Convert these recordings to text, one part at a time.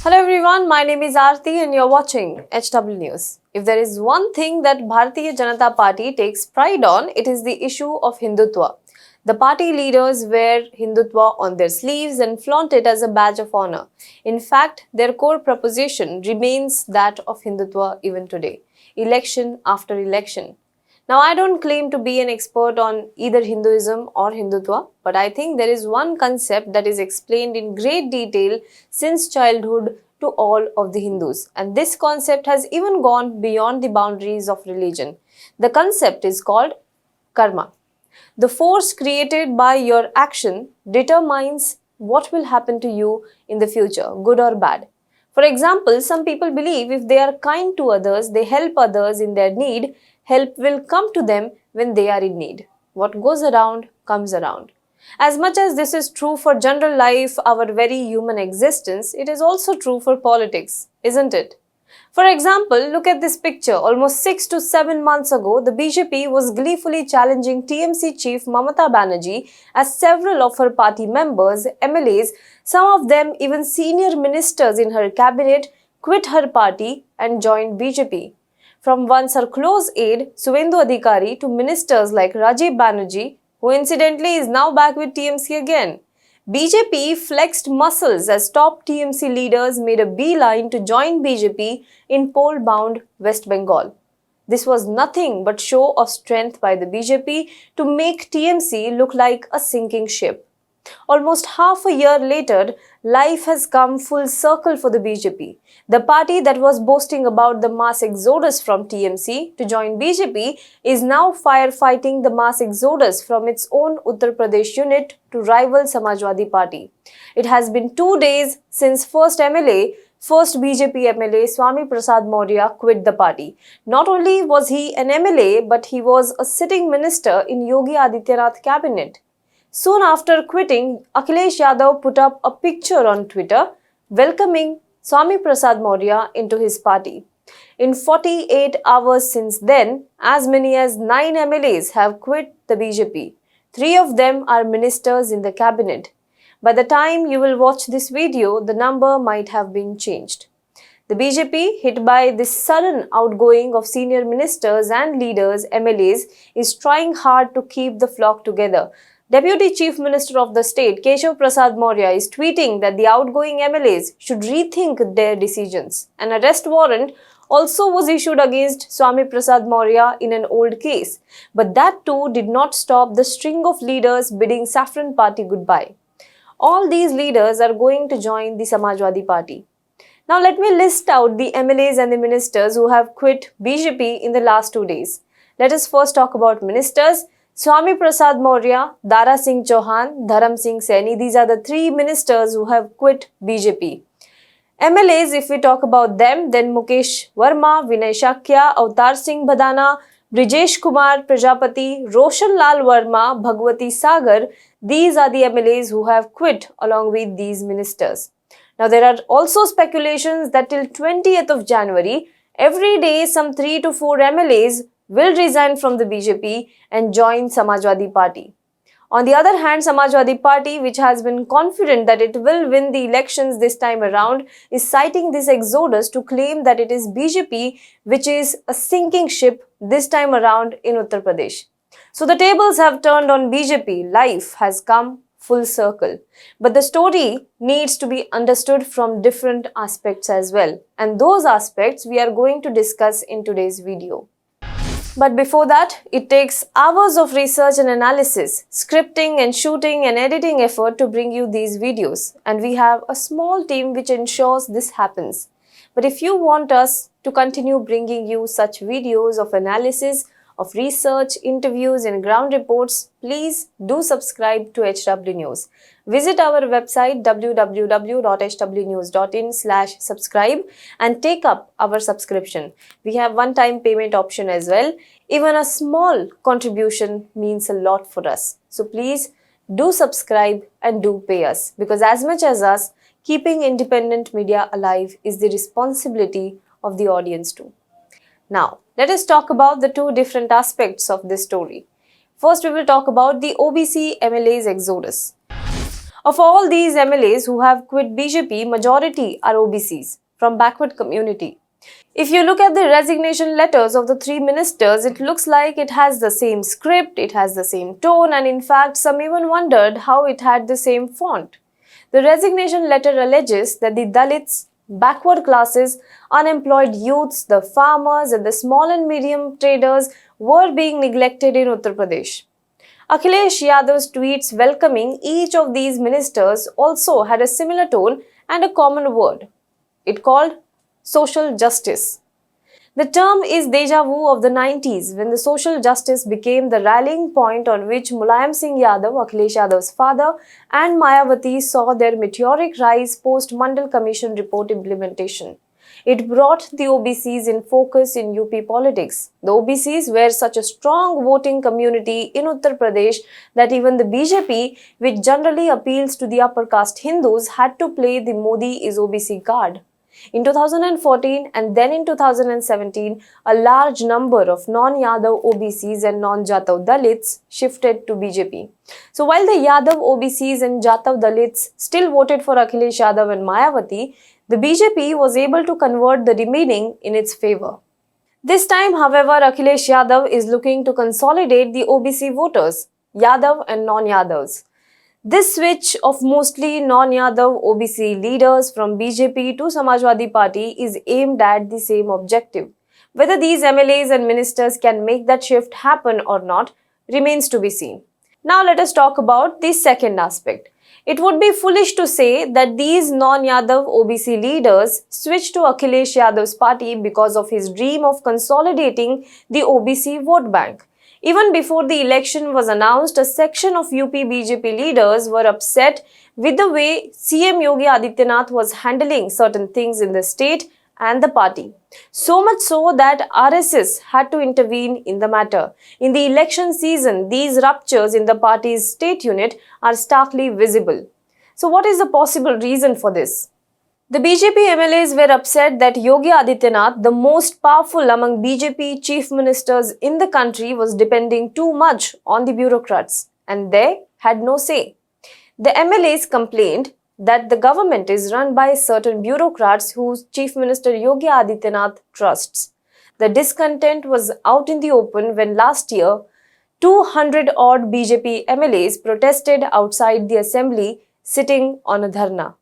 Hello everyone, my name is Aarti and you're watching HW News. If there is one thing that Bharatiya Janata Party takes pride on, it is the issue of Hindutva. The party leaders wear Hindutva on their sleeves and flaunt it as a badge of honor. In fact, their core proposition remains that of Hindutva even today, election after election. Now, I don't claim to be an expert on either Hinduism or Hindutva, but I think there is one concept that is explained in great detail since childhood to all of the Hindus, and this concept has even gone beyond the boundaries of religion. The concept is called karma. The force created by your action determines what will happen to you in the future, good or bad. For example, some people believe if they are kind to others, they help others in their need, help will come to them when they are in need. What goes around comes around. As much as this is true for general life, our very human existence, it is also true for politics, isn't it? For example, look at this picture. Almost 6 to 7 months ago, the BJP was gleefully challenging TMC chief Mamata Banerjee as several of her party members, MLAs, some of them even senior ministers in her cabinet, quit her party and joined BJP. From once her close aide, Suvendu Adhikari, to ministers like Rajiv Banerjee, who incidentally is now back with TMC again. BJP flexed muscles as top TMC leaders made a beeline to join BJP in poll-bound West Bengal. This was nothing but show of strength by the BJP to make TMC look like a sinking ship. Almost half a year later, life has come full circle for the BJP. The party that was boasting about the mass exodus from TMC to join BJP is now firefighting the mass exodus from its own Uttar Pradesh unit to rival Samajwadi Party. It has been 2 days since first BJP MLA Swami Prasad Maurya quit the party. Not only was he an MLA, but he was a sitting minister in Yogi Adityanath cabinet. Soon after quitting, Akhilesh Yadav put up a picture on Twitter welcoming Swami Prasad Maurya into his party. In 48 hours since then, as many as 9 MLAs have quit the BJP. 3 of them are ministers in the cabinet. By the time you will watch this video, the number might have been changed. The BJP, hit by this sudden outgoing of senior ministers and leaders, MLAs, is trying hard to keep the flock together. Deputy Chief Minister of the state, Keshav Prasad Maurya, is tweeting that the outgoing MLAs should rethink their decisions. An arrest warrant also was issued against Swami Prasad Maurya in an old case. But that too did not stop the string of leaders bidding Saffron Party goodbye. All these leaders are going to join the Samajwadi Party. Now let me list out the MLAs and the ministers who have quit BJP in the last 2 days. Let us first talk about ministers. Swami Prasad Maurya, Dara Singh Chauhan, Dharam Singh Saini, these are the 3 ministers who have quit BJP. MLAs, if we talk about them, then Mukesh Verma, Vinay Shakya, Avtar Singh Badana, Brijesh Kumar Prajapati, Roshan Lal Verma, Bhagwati Sagar, these are the MLAs who have quit along with these ministers. Now there are also speculations that till 20th of January, every day some 3 to 4 MLAs will resign from the BJP and join Samajwadi Party. On the other hand, Samajwadi Party, which has been confident that it will win the elections this time around, is citing this exodus to claim that it is BJP which is a sinking ship this time around in Uttar Pradesh. So the tables have turned on BJP. Life has come full circle. But the story needs to be understood from different aspects as well. And those aspects we are going to discuss in today's video. But before that, it takes hours of research and analysis, scripting and shooting and editing effort to bring you these videos. And we have a small team which ensures this happens. But if you want us to continue bringing you such videos of analysis, of research, interviews and ground reports, please do subscribe to HW News. Visit our website www.hwnews.in/subscribe and take up our subscription. We have one-time payment option as well. Even a small contribution means a lot for us. So please do subscribe and do pay us, because as much as us, keeping independent media alive is the responsibility of the audience too. Now, let us talk about the 2 different aspects of this story. First, we will talk about the OBC MLA's exodus. Of all these MLAs who have quit BJP, majority are OBCs from backward community. If you look at the resignation letters of the three ministers, it looks like it has the same script, it has the same tone, and in fact, some even wondered how it had the same font. The resignation letter alleges that the Dalits, backward classes, unemployed youths, the farmers, and the small and medium traders were being neglected in Uttar Pradesh. Akhilesh Yadav's tweets welcoming each of these ministers also had a similar tone and a common word. It called social justice. The term is deja vu of the 90s when the social justice became the rallying point on which Mulayam Singh Yadav, Akhilesh Yadav's father, and Mayawati saw their meteoric rise post Mandal Commission report implementation. It brought the OBCs in focus in UP politics. The OBCs were such a strong voting community in Uttar Pradesh that even the BJP, which generally appeals to the upper caste Hindus, had to play the Modi is OBC card. In 2014 and then in 2017, a large number of non-Yadav OBCs and non-Jatav Dalits shifted to BJP. So while the Yadav OBCs and Jatav Dalits still voted for Akhilesh Yadav and Mayawati, the BJP was able to convert the remaining in its favor. This time, however, Akhilesh Yadav is looking to consolidate the OBC voters, Yadav and non-Yadavs. This switch of mostly non-Yadav OBC leaders from BJP to Samajwadi Party is aimed at the same objective. Whether these MLAs and ministers can make that shift happen or not remains to be seen. Now let us talk about the second aspect. It would be foolish to say that these non-Yadav OBC leaders switched to Akhilesh Yadav's party because of his dream of consolidating the OBC vote bank. Even before the election was announced, a section of UP BJP leaders were upset with the way CM Yogi Adityanath was handling certain things in the state and the party. So much so that RSS had to intervene in the matter. In the election season, these ruptures in the party's state unit are starkly visible. So what is the possible reason for this? The BJP MLAs were upset that Yogi Adityanath, the most powerful among BJP chief ministers in the country, was depending too much on the bureaucrats and they had no say. The MLAs complained that the government is run by certain bureaucrats whose Chief Minister Yogi Adityanath trusts. The discontent was out in the open when last year 200-odd BJP MLAs protested outside the assembly sitting on a dharna.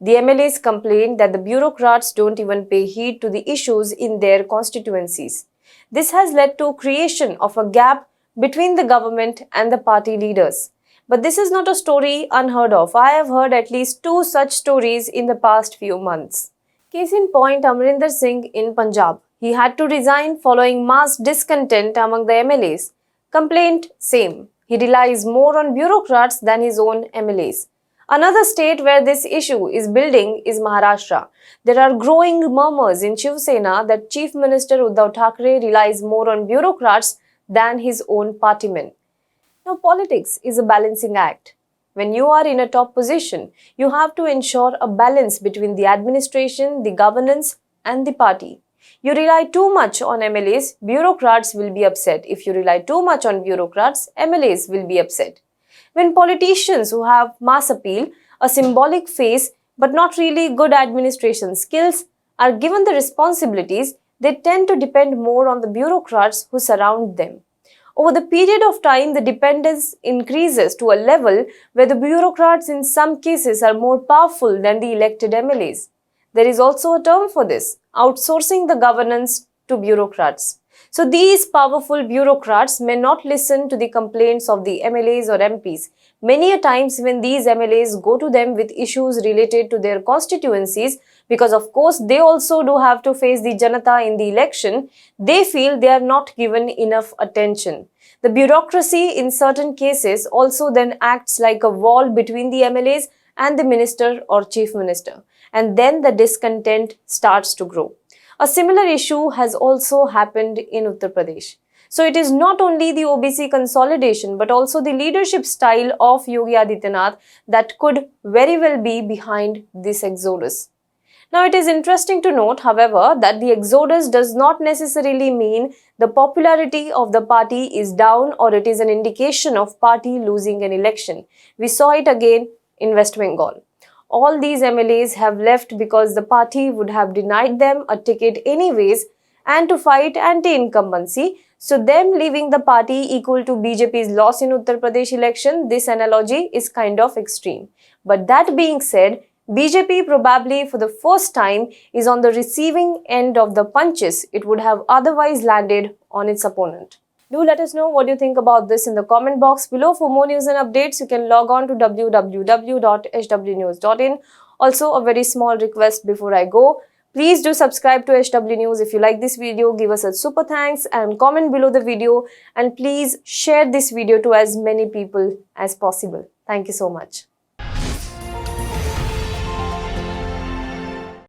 The MLAs complained that the bureaucrats don't even pay heed to the issues in their constituencies. This has led to creation of a gap between the government and the party leaders. But this is not a story unheard of. I have heard at least 2 such stories in the past few months. Case in point, Amrinder Singh in Punjab. He had to resign following mass discontent among the MLAs. Complaint same. He relies more on bureaucrats than his own MLAs. Another state where this issue is building is Maharashtra. There are growing murmurs in Shiv Sena that Chief Minister Uddhav Thackeray relies more on bureaucrats than his own partymen. Now, politics is a balancing act. When you are in a top position, you have to ensure a balance between the administration, the governance, and the party. You rely too much on MLAs, bureaucrats will be upset. If you rely too much on bureaucrats, MLAs will be upset. When politicians who have mass appeal, a symbolic face, but not really good administration skills, are given the responsibilities, they tend to depend more on the bureaucrats who surround them. Over the period of time, the dependence increases to a level where the bureaucrats in some cases are more powerful than the elected MLAs. There is also a term for this, outsourcing the governance to bureaucrats. So these powerful bureaucrats may not listen to the complaints of the MLAs or MPs. Many a times when these MLAs go to them with issues related to their constituencies, because of course they also do have to face the Janata in the election, they feel they are not given enough attention. The bureaucracy in certain cases also then acts like a wall between the MLAs and the minister or chief minister, and then the discontent starts to grow. A similar issue has also happened in Uttar Pradesh. So it is not only the OBC consolidation but also the leadership style of Yogi Adityanath that could very well be behind this exodus. Now it is interesting to note, however, that the exodus does not necessarily mean the popularity of the party is down or it is an indication of party losing an election. We saw it again in West Bengal. All these MLAs have left because the party would have denied them a ticket anyways and to fight anti-incumbency. So them leaving the party equal to BJP's loss in Uttar Pradesh election, this analogy is kind of extreme. But that being said, BJP probably for the first time is on the receiving end of the punches it would have otherwise landed on its opponent. Do let us know what you think about this in the comment box below. For more news and updates, you can log on to www.hwnews.in. Also, a very small request before I go. Please do subscribe to HW News. If you like this video, give us a super thanks and comment below the video. And please share this video to as many people as possible. Thank you so much.